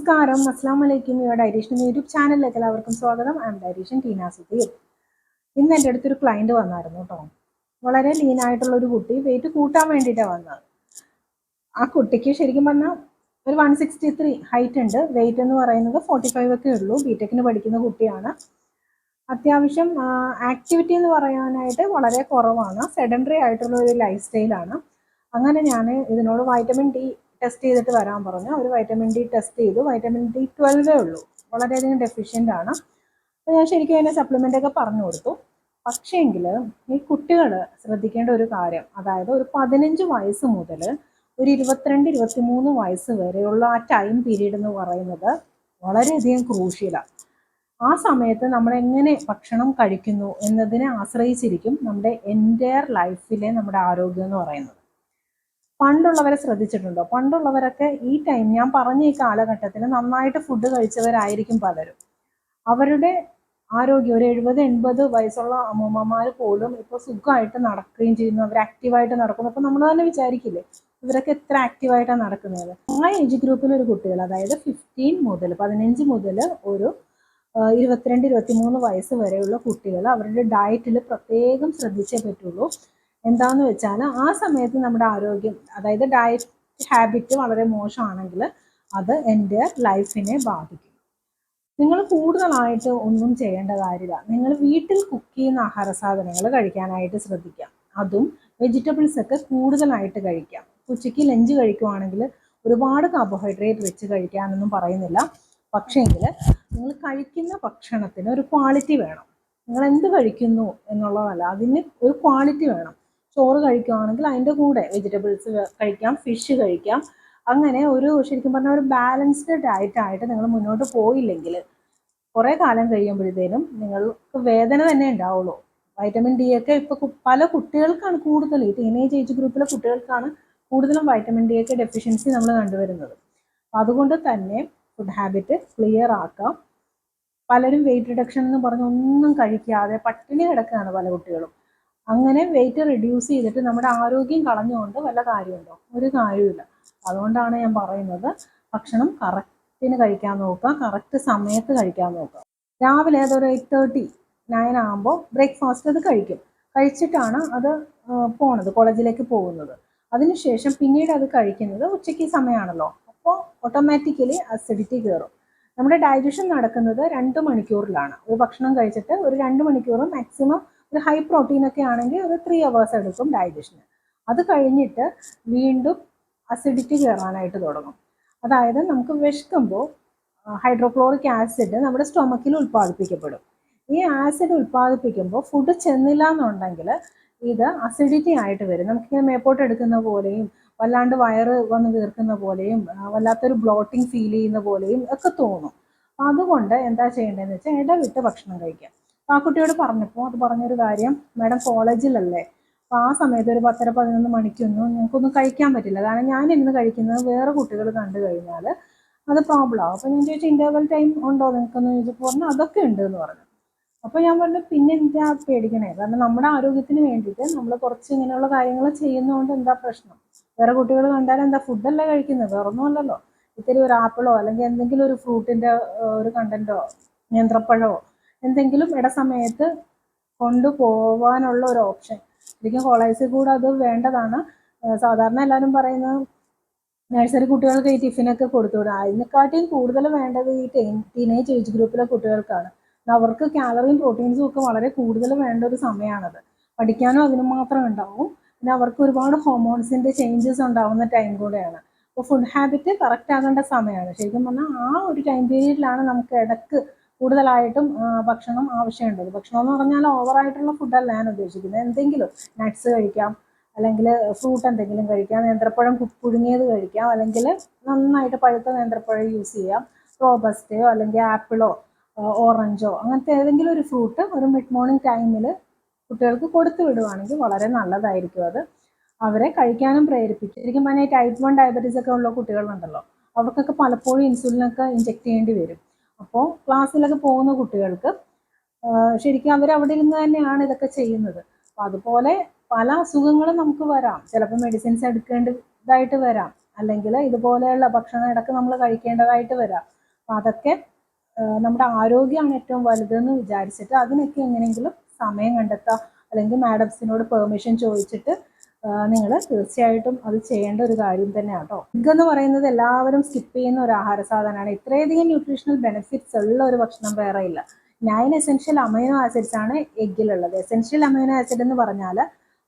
നമസ്കാരം, അസ്സാം വലൈക്കും. ഇവിടെ ഡയറ്റീഷ്യൻ യൂട്യൂബ് ചാനലിലേക്ക് എല്ലാവർക്കും സ്വാഗതം. I am dietitian Teena Sudheer. ഇന്ന് എൻ്റെ അടുത്തൊരു ക്ലയൻറ്റ് വന്നായിരുന്നു കേട്ടോ. വളരെ ലീനായിട്ടുള്ള ഒരു കുട്ടി, വെയിറ്റ് കൂട്ടാൻ വേണ്ടിയിട്ടാണ് വന്നത്. ആ കുട്ടിക്ക് ശരിക്കും പറഞ്ഞാൽ ഒരു 163 ഹൈറ്റ് ഉണ്ട്. വെയിറ്റ് എന്ന് പറയുന്നത് 45 ഒക്കെ ഉള്ളൂ. ബിടെക്കിന് പഠിക്കുന്ന കുട്ടിയാണ്. അത്യാവശ്യം ആക്ടിവിറ്റി എന്ന് പറയാനായിട്ട് വളരെ കുറവാണ്. സെഡൻഡറി ആയിട്ടുള്ള ഒരു ലൈഫ് സ്റ്റൈലാണ്. അങ്ങനെ ഞാൻ ഇതിനോട് വൈറ്റമിൻ ഡി ടെസ്റ്റ് ചെയ്തിട്ട് വരാൻ പറഞ്ഞു. അവർ വൈറ്റമിൻ ഡി ടെസ്റ്റ് ചെയ്തു. വൈറ്റമിൻ ഡി 12 ഉള്ളൂ, വളരെയധികം ഡെഫിഷ്യൻ്റ് ആണ്. അപ്പോൾ ഞാൻ ശരിക്കും അതിനെ സപ്ലിമെൻ്റ് ഒക്കെ പറഞ്ഞു കൊടുത്തു. പക്ഷേങ്കിൽ ഈ കുട്ടികൾ ശ്രദ്ധിക്കേണ്ട ഒരു കാര്യം, അതായത് ഒരു 15 വയസ്സ് മുതൽ ഒരു 22-23 വയസ്സ് വരെയുള്ള ആ ടൈം പീരീഡ് എന്ന് പറയുന്നത് വളരെയധികം ക്രൂഷ്യലാണ്. ആ സമയത്ത് നമ്മൾ എങ്ങനെ ഭക്ഷണം കഴിക്കുന്നു എന്നതിനെ ആശ്രയിച്ചിരിക്കും നമ്മുടെ എൻ്റയർ ലൈഫിലെ നമ്മുടെ ആരോഗ്യം എന്ന് പറയുന്നത്. പണ്ടുള്ളവരെ ശ്രദ്ധിച്ചിട്ടുണ്ടോ? പണ്ടുള്ളവരൊക്കെ ഈ ടൈം ഞാൻ പറഞ്ഞ ഈ കാലഘട്ടത്തിൽ നന്നായിട്ട് ഫുഡ് കഴിച്ചവരായിരിക്കും പലരും. അവരുടെ ആരോഗ്യം ഒരു 70-80 വയസ്സുള്ള അമ്മൂമ്മമാർ പോലും ഇപ്പോൾ സുഖമായിട്ട് നടക്കുകയും ചെയ്യുന്നു. അവർ ആക്റ്റീവായിട്ട് നടക്കുന്നു. അപ്പോൾ നമ്മൾ തന്നെ വിചാരിക്കില്ലേ ഇവരൊക്കെ എത്ര ആക്റ്റീവായിട്ടാണ് നടക്കുന്നത്. ആ ഏജ് ഗ്രൂപ്പിലൊരു കുട്ടികൾ, അതായത് 15 മുതൽ ഒരു 22-23 വയസ്സ് വരെയുള്ള കുട്ടികൾ അവരുടെ ഡയറ്റിൽ പ്രത്യേകം ശ്രദ്ധിച്ചേ പറ്റുള്ളൂ. എന്താന്ന് വെച്ചാൽ ആ സമയത്ത് നമ്മുടെ ആരോഗ്യം, അതായത് ഡയറ്റ് ഹാബിറ്റ് വളരെ മോശമാണെങ്കിൽ അത് എൻ്റെ ലൈഫിനെ ബാധിക്കും. നിങ്ങൾ കൂടുതലായിട്ട് ഒന്നും ചെയ്യേണ്ട കാര്യമില്ല. നിങ്ങൾ വീട്ടിൽ കുക്ക് ചെയ്യുന്ന ആഹാര സാധനങ്ങൾ കഴിക്കാനായിട്ട് ശ്രദ്ധിക്കാം. അതും വെജിറ്റബിൾസ് ഒക്കെ കൂടുതലായിട്ട് കഴിക്കാം. ഉച്ചയ്ക്ക് ലഞ്ച് കഴിക്കുവാണെങ്കിൽ ഒരുപാട് കാർബോഹൈഡ്രേറ്റ് വെച്ച് കഴിക്കാനൊന്നും പറയുന്നില്ല. പക്ഷേങ്കിൽ നിങ്ങൾ കഴിക്കുന്ന ഭക്ഷണത്തിന് ഒരു ക്വാളിറ്റി വേണം. നിങ്ങൾ എന്ത് കഴിക്കുന്നു എന്നുള്ളതല്ല, അതിന് ഒരു ക്വാളിറ്റി വേണം. ചോറ് കഴിക്കുകയാണെങ്കിൽ അതിൻ്റെ കൂടെ വെജിറ്റബിൾസ് കഴിക്കാം, ഫിഷ് കഴിക്കാം. അങ്ങനെ ഒരു ശരിക്കും പറഞ്ഞാൽ ഒരു ബാലൻസ്ഡ് ഡയറ്റായിട്ട് നിങ്ങൾ മുന്നോട്ട് പോയില്ലെങ്കിൽ കുറേ കാലം കഴിയുമ്പോഴത്തേനും നിങ്ങൾക്ക് വേദന തന്നെ ഉണ്ടാവുള്ളൂ. വൈറ്റമിൻ ഡി ഒക്കെ ഇപ്പോൾ പല കുട്ടികൾക്കാണ് കൂടുതൽ, ഈ ടീനേജ് ഏജ് ഗ്രൂപ്പിലെ കുട്ടികൾക്കാണ് കൂടുതലും വൈറ്റമിൻ ഡി ഒക്കെ ഡെഫിഷ്യൻസി നമ്മൾ കണ്ടുവരുന്നത്. അതുകൊണ്ട് തന്നെ ഫുഡ് ഹാബിറ്റ് ക്ലിയർ ആക്കാം. പലരും വെയിറ്റ് റിഡക്ഷൻ എന്ന് പറഞ്ഞ് ഒന്നും കഴിക്കാതെ പട്ടിണി കിടക്കുകയാണ് പല കുട്ടികളും. അങ്ങനെ വെയിറ്റ് റിഡ്യൂസ് ചെയ്തിട്ട് നമ്മുടെ ആരോഗ്യം കളഞ്ഞുകൊണ്ട് വല്ല കാര്യമുണ്ടോ? ഒരു കാര്യമില്ല. അതുകൊണ്ടാണ് ഞാൻ പറയുന്നത്, ഭക്ഷണം കറക്റ്റിന് കഴിക്കാൻ നോക്കുക, കറക്റ്റ് സമയത്ത് കഴിക്കാൻ നോക്കുക. രാവിലെ അതൊരു 8:30-9 ആകുമ്പോൾ ബ്രേക്ക്ഫാസ്റ്റ് അത് കഴിക്കും. കഴിച്ചിട്ടാണ് അത് കോളേജിലേക്ക് പോകുന്നത്. അതിനുശേഷം പിന്നീട് അത് കഴിക്കുന്നത് ഉച്ചയ്ക്ക് സമയമാണല്ലോ. അപ്പോൾ ഓട്ടോമാറ്റിക്കലി അസിഡിറ്റി കയറും. നമ്മുടെ ഡൈജഷൻ നടക്കുന്നത് 2 മണിക്കൂറിലാണ്. ഒരു ഭക്ഷണം കഴിച്ചിട്ട് ഒരു 2 മണിക്കൂർ, മാക്സിമം ഒരു ഹൈ പ്രോട്ടീൻ ഒക്കെ ആണെങ്കിൽ ഒരു 3 hours എടുക്കും ഡൈജഷന്. അത് കഴിഞ്ഞിട്ട് വീണ്ടും അസിഡിറ്റി കയറാനായിട്ട് തുടങ്ങും. അതായത് നമുക്ക് വിശക്കുമ്പോൾ ഹൈഡ്രോക്ലോറിക് ആസിഡ് നമ്മുടെ സ്റ്റൊമക്കിൽ ഉൽപ്പാദിപ്പിക്കപ്പെടും. ഈ ആസിഡ് ഉൽപ്പാദിപ്പിക്കുമ്പോൾ ഫുഡ് ചെന്നില്ല എന്നുണ്ടെങ്കിൽ ഇത് അസിഡിറ്റി ആയിട്ട് വരും. നമുക്കിങ്ങനെ മേപ്പോട്ട് എടുക്കുന്ന പോലെയും വല്ലാണ്ട് വയറ് വന്ന് വീർക്കുന്ന പോലെയും വല്ലാത്തൊരു ബ്ലോട്ടിങ് ഫീൽ ചെയ്യുന്ന പോലെയും ഒക്കെ തോന്നും. അതുകൊണ്ട് എന്താ ചെയ്യേണ്ടതെന്ന് വെച്ചാൽ ഇടവിട്ട് ഭക്ഷണം കഴിക്കാം. ആ കുട്ടിയോട് പറഞ്ഞപ്പോൾ അത് പറഞ്ഞൊരു കാര്യം, മാഡം കോളേജിലല്ലേ, അപ്പോൾ ആ സമയത്ത് ഒരു 10-11 മണിക്കൊന്നും ഞങ്ങൾക്കൊന്നും കഴിക്കാൻ പറ്റില്ല. കാരണം ഞാൻ ഇന്ന് കഴിക്കുന്നത് വേറെ കുട്ടികൾ കണ്ടു കഴിഞ്ഞാൽ അത് പ്രോബ്ലം ആവും. അപ്പോൾ ഞാൻ ചോദിച്ചു ഇൻ്റർവൽ ടൈം ഉണ്ടോ നിങ്ങൾക്കൊന്ന് ചോദിച്ചപ്പോൾ പറഞ്ഞു അതൊക്കെ ഉണ്ട് എന്ന് പറഞ്ഞു. അപ്പോൾ ഞാൻ പറഞ്ഞു പിന്നെ എന്താ പേടിക്കണേ, കാരണം നമ്മുടെ ആരോഗ്യത്തിന് വേണ്ടിയിട്ട് നമ്മൾ കുറച്ച് ഇങ്ങനെയുള്ള കാര്യങ്ങൾ ചെയ്യുന്നതുകൊണ്ട് എന്താ പ്രശ്നം? വേറെ കുട്ടികൾ കണ്ടാൽ എന്താ, ഫുഡല്ലേ കഴിക്കുന്നത്, വേറൊന്നും അല്ലല്ലോ. ഇത്തിരി ഒരു ആപ്പിളോ അല്ലെങ്കിൽ എന്തെങ്കിലും ഒരു ഫ്രൂട്ടിൻ്റെ ഒരു കണ്ടൻറ്റോ നേന്ത്രപ്പഴമോ എന്തെങ്കിലും ഇടസമയത്ത് കൊണ്ടുപോകാനുള്ള ഒരു ഓപ്ഷൻ. ശരിക്കും കോളേജിൽ കൂടെ അത് വേണ്ടതാണ്. സാധാരണ എല്ലാവരും പറയുന്നത് നഴ്സറി കുട്ടികൾക്ക് ഈ ടിഫിനൊക്കെ കൊടുത്തുവിടും. അതിനെക്കാട്ടിയും കൂടുതൽ വേണ്ടത് ഈ ടീനേജ് ഏജ് ഗ്രൂപ്പിലെ കുട്ടികൾക്കാണ്. അവർക്ക് കാലറിയും പ്രോട്ടീൻസും ഒക്കെ വളരെ കൂടുതൽ വേണ്ട ഒരു സമയമാണത്. പഠിക്കാനും അതിന് മാത്രം ഉണ്ടാവും. പിന്നെ അവർക്ക് ഒരുപാട് ഹോർമോൺസിൻ്റെ ചേഞ്ചസ് ഉണ്ടാകുന്ന ടൈം കൂടെയാണ്. അപ്പോൾ ഫുഡ് ഹാബിറ്റ് കറക്റ്റ് ആകേണ്ട സമയമാണ്. ശരിക്കും പറഞ്ഞാൽ ആ ഒരു ടൈം പീരീഡിലാണ് നമുക്ക് ഇടയ്ക്ക് കൂടുതലായിട്ടും ഭക്ഷണം ആവശ്യമുണ്ടത്. ഭക്ഷണം എന്ന് പറഞ്ഞാൽ ഓവറായിട്ടുള്ള ഫുഡല്ല ഞാൻ ഉദ്ദേശിക്കുന്നത്. എന്തെങ്കിലും നട്ട്സ് കഴിക്കാം, അല്ലെങ്കിൽ ഫ്രൂട്ട് എന്തെങ്കിലും കഴിക്കാം, നേന്ത്രപ്പഴം പുഴുങ്ങിയത് കഴിക്കാം, അല്ലെങ്കിൽ നന്നായിട്ട് പഴുത്ത നേന്ത്രപ്പഴം യൂസ് ചെയ്യാം, റോബസ്റ്റയോ അല്ലെങ്കിൽ ആപ്പിളോ ഓറഞ്ചോ അങ്ങനത്തെ ഏതെങ്കിലും ഒരു ഫ്രൂട്ട് ഒരു മിഡ് മോർണിംഗ് ടൈമിൽ കുട്ടികൾക്ക് കൊടുത്തു വിടുവാണെങ്കിൽ വളരെ നല്ലതായിരിക്കും. അത് അവരെ കഴിക്കാനും പ്രേരിപ്പിക്കും. ശരിക്കും പറഞ്ഞാൽ ടൈപ്പ് 1 ഡയബറ്റീസ് ഒക്കെ ഉള്ള കുട്ടികളുണ്ടല്ലോ, അവർക്കൊക്കെ പലപ്പോഴും ഇൻസുലിനൊക്കെ ഇഞ്ചെക്ട് ചെയ്യേണ്ടി വരും. അപ്പോൾ ക്ലാസ്സിലൊക്കെ പോകുന്ന കുട്ടികൾക്ക് ശരിക്കും അവരവിടെ ഇരുന്ന് തന്നെയാണ് ഇതൊക്കെ ചെയ്യുന്നത്. അപ്പോൾ അതുപോലെ പല അസുഖങ്ങളും നമുക്ക് വരാം. ചിലപ്പോൾ മെഡിസിൻസ് എടുക്കേണ്ടതായിട്ട് വരാം, അല്ലെങ്കിൽ ഇതുപോലെയുള്ള ഭക്ഷണം ഇടയ്ക്ക് നമ്മൾ കഴിക്കേണ്ടതായിട്ട് വരാം. അപ്പം അതൊക്കെ നമ്മുടെ ആരോഗ്യമാണ് ഏറ്റവും വലുതെന്ന് വിചാരിച്ചിട്ട് അതിനൊക്കെ എങ്ങനെയെങ്കിലും സമയം കണ്ടെത്തുക, അല്ലെങ്കിൽ മാഡംസിനോട് പെർമിഷൻ ചോദിച്ചിട്ട് നിങ്ങൾ തീർച്ചയായിട്ടും അത് ചെയ്യേണ്ട ഒരു കാര്യം തന്നെയാണ് കേട്ടോ. എഗ് എന്ന് പറയുന്നത് എല്ലാവരും സ്കിപ്പ് ചെയ്യുന്ന ഒരു ആഹാര സാധനമാണ്. ഇത്രയധികം ന്യൂട്രീഷണൽ ബെനിഫിറ്റ്സ് ഉള്ള ഒരു ഭക്ഷണം വേറെ ഇല്ല. 9 എസെൻഷ്യൽ അമൈനോ ആസിഡ്സ് ആണ് എഗ്ഗിലുള്ളത്. എസെൻഷ്യൽ അമൈനോ ആസിഡ് എന്ന് പറഞ്ഞാൽ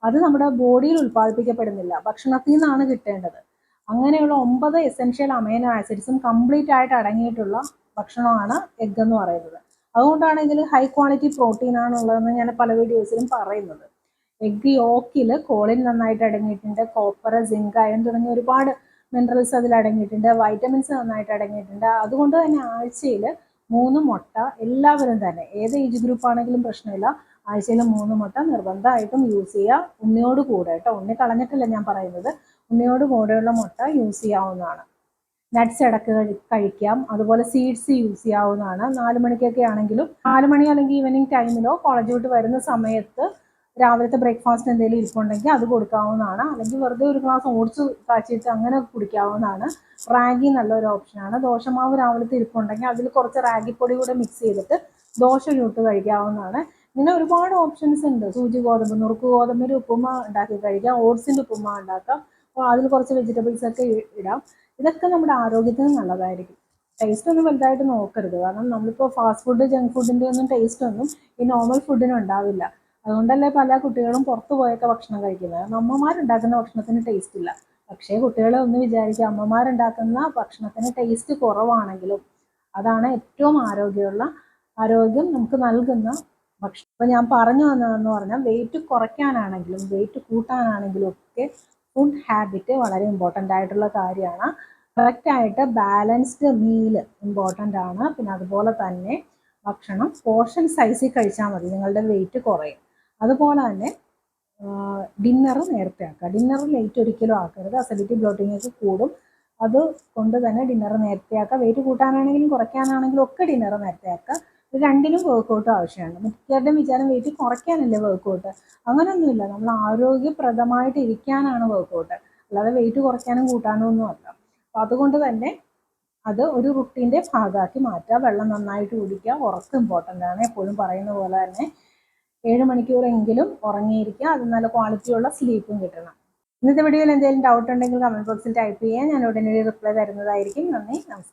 അത് നമ്മുടെ ബോഡിയിൽ ഉൽപ്പാദിപ്പിക്കപ്പെടുന്നില്ല, ഭക്ഷണത്തിൽ നിന്നാണ് കിട്ടേണ്ടത്. അങ്ങനെയുള്ള 9 എസെൻഷ്യൽ അമൈനോ ആസിഡ്സും കംപ്ലീറ്റ് ആയിട്ട് അടങ്ങിയിട്ടുള്ള ഭക്ഷണമാണ് എഗ് എന്ന് പറയുന്നത്. അതുകൊണ്ടാണ് ഇതിൽ ഹൈ ക്വാളിറ്റി പ്രോട്ടീൻ ആണുള്ളതെന്ന് ഞാൻ പല വീഡിയോസിലും പറയുന്നത്. എഗ് യോക്കിൽ കോളിൻ നന്നായിട്ട് അടങ്ങിയിട്ടുണ്ട്, കോപ്പർ, സിങ്ക്, അയൺ തുടങ്ങിയ ഒരുപാട് മിനറൽസ് അതിൽ അടങ്ങിയിട്ടുണ്ട്, വൈറ്റമിൻസ് നന്നായിട്ട് അടങ്ങിയിട്ടുണ്ട്. അതുകൊണ്ട് തന്നെ ആഴ്ചയിൽ 3 മുട്ട എല്ലാവരും തന്നെ, ഏത് ഏജ് ഗ്രൂപ്പ് ആണെങ്കിലും പ്രശ്നമില്ല, ആഴ്ചയിൽ 3 മുട്ട നിർബന്ധമായിട്ടും യൂസ് ചെയ്യുക. ഉണ്ണിയോട് കൂടെ കേട്ടോ, ഉണ്ണി കളഞ്ഞിട്ടല്ല ഞാൻ പറയുന്നത്, ഉണ്ണിയോട് കൂടെയുള്ള മുട്ട യൂസ് ചെയ്യാവുന്നതാണ്. നട്ട്സ് ഇടക്ക് കഴിക്കാം, അതുപോലെ സീഡ്സ് യൂസ് ചെയ്യാവുന്നതാണ്. 4 മണിക്കൊക്കെ ആണെങ്കിലും 4 മണി അല്ലെങ്കിൽ ഈവനിങ് ടൈമിലോ കോളേജ് വിട്ട് വരുന്ന സമയത്ത് രാവിലത്തെ ബ്രേക്ക്ഫാസ്റ്റ് എന്തെങ്കിലും ഇരിപ്പുണ്ടെങ്കിൽ അത് കൊടുക്കാവുന്നതാണ്. അല്ലെങ്കിൽ വെറുതെ ഒരു ഗ്ലാസ് ഓട്സ് കാച്ചിട്ട് അങ്ങനെ കുടിക്കാവുന്നതാണ്. റാഗി നല്ലൊരു ഓപ്ഷനാണ്. ദോശമാവ് രാവിലത്തെ ഇരിപ്പുണ്ടെങ്കിൽ അതിൽ കുറച്ച് റാഗിപ്പൊടി കൂടെ മിക്സ് ചെയ്തിട്ട് ദോശ ചുട്ട് കഴിക്കാവുന്നതാണ്. ഇങ്ങനെ ഒരുപാട് ഓപ്ഷൻസ് ഉണ്ട്. സൂചി ഗോതമ്പ്, നുറുക്ക് ഗോതമ്പിൻ്റെ ഉപ്പുമ ഉണ്ടാക്കി കഴിക്കാം, ഓട്സിൻ്റെ ഉപ്പുമ ഉണ്ടാക്കാം, അതിൽ കുറച്ച് വെജിറ്റബിൾസ് ഒക്കെ ഇടാം. ഇതൊക്കെ നമ്മുടെ ആരോഗ്യത്തിന് നല്ലതായിരിക്കും. ടേസ്റ്റ് ഒന്നും വലുതായിട്ട് നോക്കരുത്, കാരണം നമ്മളിപ്പോൾ ഫാസ്റ്റ് ഫുഡ്, ജങ്ക് ഫുഡിൻ്റെ ഒന്നും ടേസ്റ്റ് ഒന്നും ഈ നോർമൽ ഫുഡിന് ഉണ്ടാവില്ല. അതുകൊണ്ടല്ലേ പല കുട്ടികളും പുറത്തു പോയൊക്കെ ഭക്ഷണം കഴിക്കുന്നത്. അമ്മമാരുണ്ടാക്കുന്ന ഭക്ഷണത്തിന് ടേസ്റ്റ് ഇല്ല. പക്ഷേ കുട്ടികളെ ഒന്ന് വിചാരിക്കുക, അമ്മമാരുണ്ടാക്കുന്ന ഭക്ഷണത്തിന് ടേസ്റ്റ് കുറവാണെങ്കിലും അതാണ് ഏറ്റവും ആരോഗ്യം നമുക്ക് നൽകുന്ന ഭക്ഷണം. അപ്പം ഞാൻ പറഞ്ഞു വന്നതെന്ന് പറഞ്ഞാൽ വെയിറ്റ് കുറയ്ക്കാനാണെങ്കിലും വെയിറ്റ് കൂട്ടാനാണെങ്കിലും ഒക്കെ ഫുഡ് ഹാബിറ്റ് വളരെ ഇമ്പോർട്ടൻ്റ് ആയിട്ടുള്ള കാര്യമാണ്. കറക്റ്റായിട്ട് ബാലൻസ്ഡ് മീല് ഇമ്പോർട്ടൻ്റ് ആണ്. പിന്നെ അതുപോലെ തന്നെ ഭക്ഷണം പോർഷൻ സൈസിൽ കഴിച്ചാൽ മതി, നിങ്ങളുടെ വെയിറ്റ് കുറയും. അതുപോലെ തന്നെ ഡിന്നർ നേരത്തെ ആക്കുക. ഡിന്നർ ലേറ്റ് ഒരിക്കലും ആക്കരുത്, അസിഡിറ്റി ബ്ലോട്ടിംഗ് ഒക്കെ കൂടും. അത് കൊണ്ട് തന്നെ ഡിന്നർ നേരത്തെ ആക്കുക. വെയിറ്റ് കൂട്ടാനാണെങ്കിലും കുറയ്ക്കാനാണെങ്കിലും ഒക്കെ ഡിന്നർ നേരത്തെ ആക്കുക. രണ്ടിനും വർക്കൗട്ട് ആവശ്യമാണ്. മിക്കവരുടെയും വിചാരം വെയിറ്റ് കുറയ്ക്കാനല്ലേ വർക്കൗട്ട്. അങ്ങനെയൊന്നുമില്ല, നമ്മൾ ആരോഗ്യപ്രദമായിട്ട് ഇരിക്കാനാണ് വർക്കൗട്ട്, അല്ലാതെ വെയിറ്റ് കുറയ്ക്കാനും കൂട്ടാനും ഒന്നും അല്ല. അപ്പം അതുകൊണ്ട് തന്നെ അത് ഒരു റുട്ടീൻ്റെ ഭാഗമാക്കി മാറ്റുക. വെള്ളം നന്നായിട്ട് കുടിക്കുക. ഉറക്കം ഇമ്പോർട്ടൻ്റ് ആണ്. എപ്പോഴും പറയുന്ന പോലെ തന്നെ 7 മണിക്കൂറെങ്കിലും ഉറങ്ങിയിരിക്കുക. അത് നല്ല ക്വാളിറ്റിയുള്ള സ്ലീപ്പും കിട്ടണം. ഇന്നത്തെ വീഡിയോയിൽ എന്തെങ്കിലും ഡൗട്ട് ഉണ്ടെങ്കിൽ കമൻറ്റ് ബോക്സിൽ ടൈപ്പ് ചെയ്യാൻ ഞാൻ ഉടനടി റിപ്ലൈ തരുന്നതായിരിക്കും. നന്ദി, നമസ്കാരം.